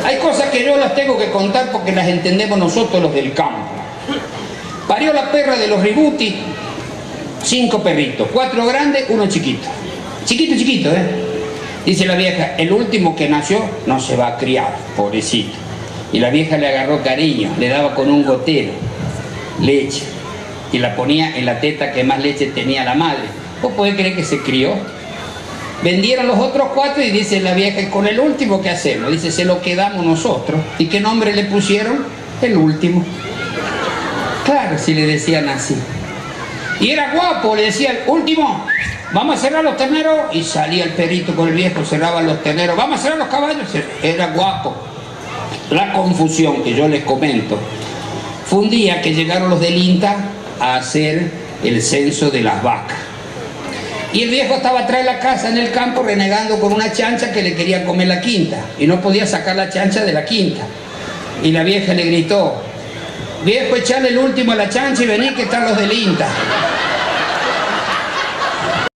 Hay cosas que yo las tengo que contar porque las entendemos nosotros los del campo. Parió la perra de los Ributi, 5 perritos, 4 grandes, 1 chiquito. Chiquito, chiquito, ¿eh? Dice la vieja, el último que nació no se va a criar, pobrecito. Y la vieja le agarró cariño, le daba con un gotero leche y la ponía en la teta que más leche tenía la madre. ¿Vos podés creer que se crió? Vendieron los otros 4 y dice la vieja, ¿y con el último qué hacemos? Dice, se lo quedamos nosotros. ¿Y qué nombre le pusieron? El último. Claro, si le decían así. Y era guapo, le decían, último, vamos a cerrar los terneros. Y salía el perrito con el viejo, cerraban los terneros. Vamos a cerrar los caballos. Era guapo. La confusión que yo les comento fue un día que llegaron los del INTA a hacer el censo de las vacas. Y el viejo estaba atrás de la casa en el campo renegando con una chancha que le quería comer la quinta. Y no podía sacar la chancha de la quinta. Y la vieja le gritó, viejo, echale el último a la chancha y vení que están los del INTA.